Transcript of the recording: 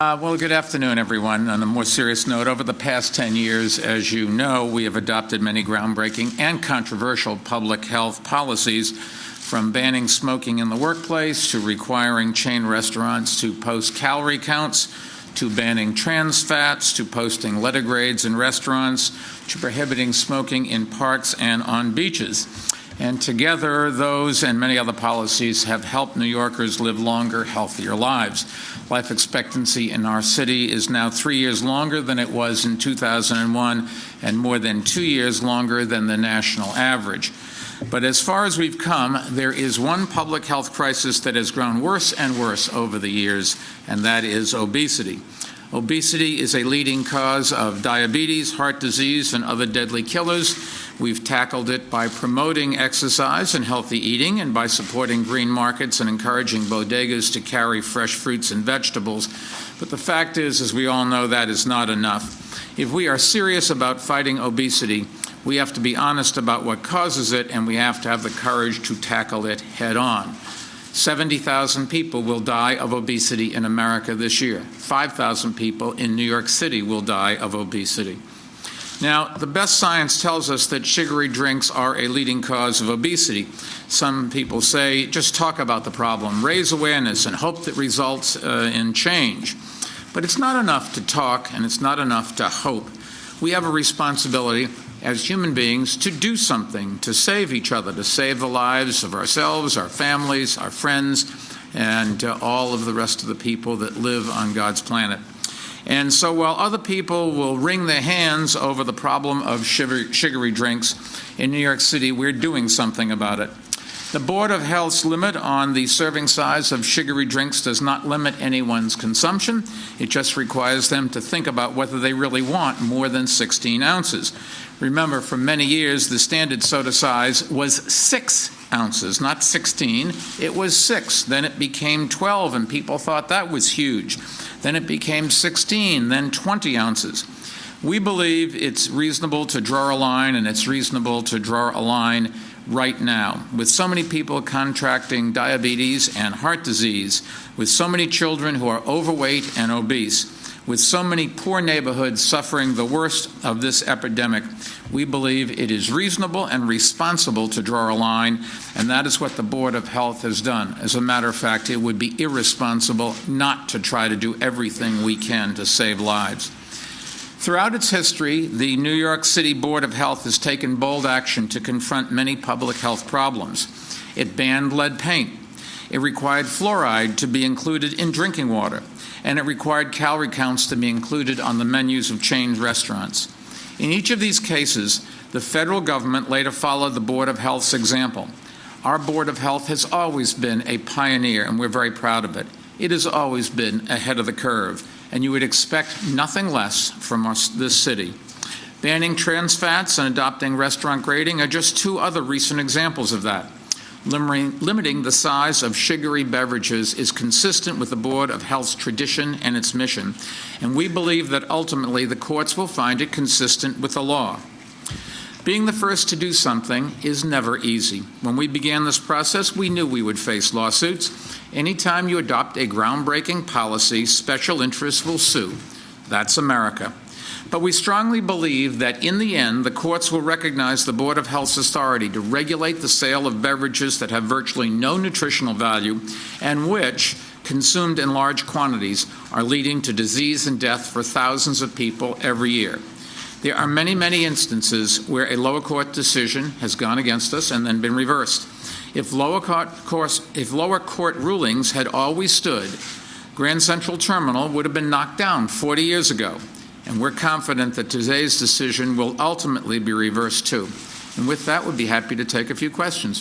Well, good afternoon, everyone. On a more serious note, over the past 10 years, as you know, we have adopted many groundbreaking and controversial public health policies, from banning smoking in the workplace to requiring chain restaurants to post calorie counts, to banning trans fats, to posting letter grades in restaurants, to prohibiting smoking in parks and on beaches. And together, those and many other policies have helped New Yorkers live longer, healthier lives. Life expectancy in our city is now 3 years longer than it was in 2001 and more than 2 years longer than the national average. But as far as we've come, there is one public health crisis that has grown worse and worse over the years, and that is obesity. Obesity is a leading cause of diabetes, heart disease, and other deadly killers. We've tackled it by promoting exercise and healthy eating, and by supporting green markets and encouraging bodegas to carry fresh fruits and vegetables. But the fact is, as we all know, that is not enough. If we are serious about fighting obesity, we have to be honest about what causes it, and we have to have the courage to tackle it head on. 70,000 people will die of obesity in America this year. 5,000 people in New York City will die of obesity. Now, the best science tells us that sugary drinks are a leading cause of obesity. Some people say, just talk about the problem, raise awareness, and hope that results in change. But it's not enough to talk, and it's not enough to hope. We have a responsibility as human beings to do something, to save each other, to save the lives of ourselves, our families, our friends, and all of the rest of the people that live on God's planet. And so while other people will wring their hands over the problem of sugary drinks, in New York City, we're doing something about it. The Board of Health's limit on the serving size of sugary drinks does not limit anyone's consumption. It just requires them to think about whether they really want more than 16 ounces. Remember, for many years, the standard soda size was 6 ounces, not 16. It was 6. Then it became 12, and people thought that was huge. Then it became 16, then 20 ounces. We believe it's reasonable to draw a line, and it's reasonable to draw a line right now. With so many people contracting diabetes and heart disease, with so many children who are overweight and obese, with so many poor neighborhoods suffering the worst of this epidemic, we believe it is reasonable and responsible to draw a line, and that is what the Board of Health has done. As a matter of fact, it would be irresponsible not to try to do everything we can to save lives. Throughout its history, the New York City Board of Health has taken bold action to confront many public health problems. It banned lead paint. It required fluoride to be included in drinking water, and it required calorie counts to be included on the menus of chain restaurants. In each of these cases, the federal government later followed the Board of Health's example. Our Board of Health has always been a pioneer, and we're very proud of it. It has always been ahead of the curve, and you would expect nothing less from this city. Banning trans fats and adopting restaurant grading are just two other recent examples of that. Limiting the size of sugary beverages is consistent with the Board of Health's tradition and its mission, and we believe that ultimately the courts will find it consistent with the law. Being the first to do something is never easy. When we began this process, we knew we would face lawsuits. Anytime you adopt a groundbreaking policy, special interests will sue. That's America. But we strongly believe that in the end, the courts will recognize the Board of Health's authority to regulate the sale of beverages that have virtually no nutritional value and which, consumed in large quantities, are leading to disease and death for thousands of people every year. There are many, many instances where a lower court decision has gone against us and then been reversed. If lower court rulings had always stood, Grand Central Terminal would have been knocked down 40 years ago. And we're confident that today's decision will ultimately be reversed too. And with that, we'd be happy to take a few questions.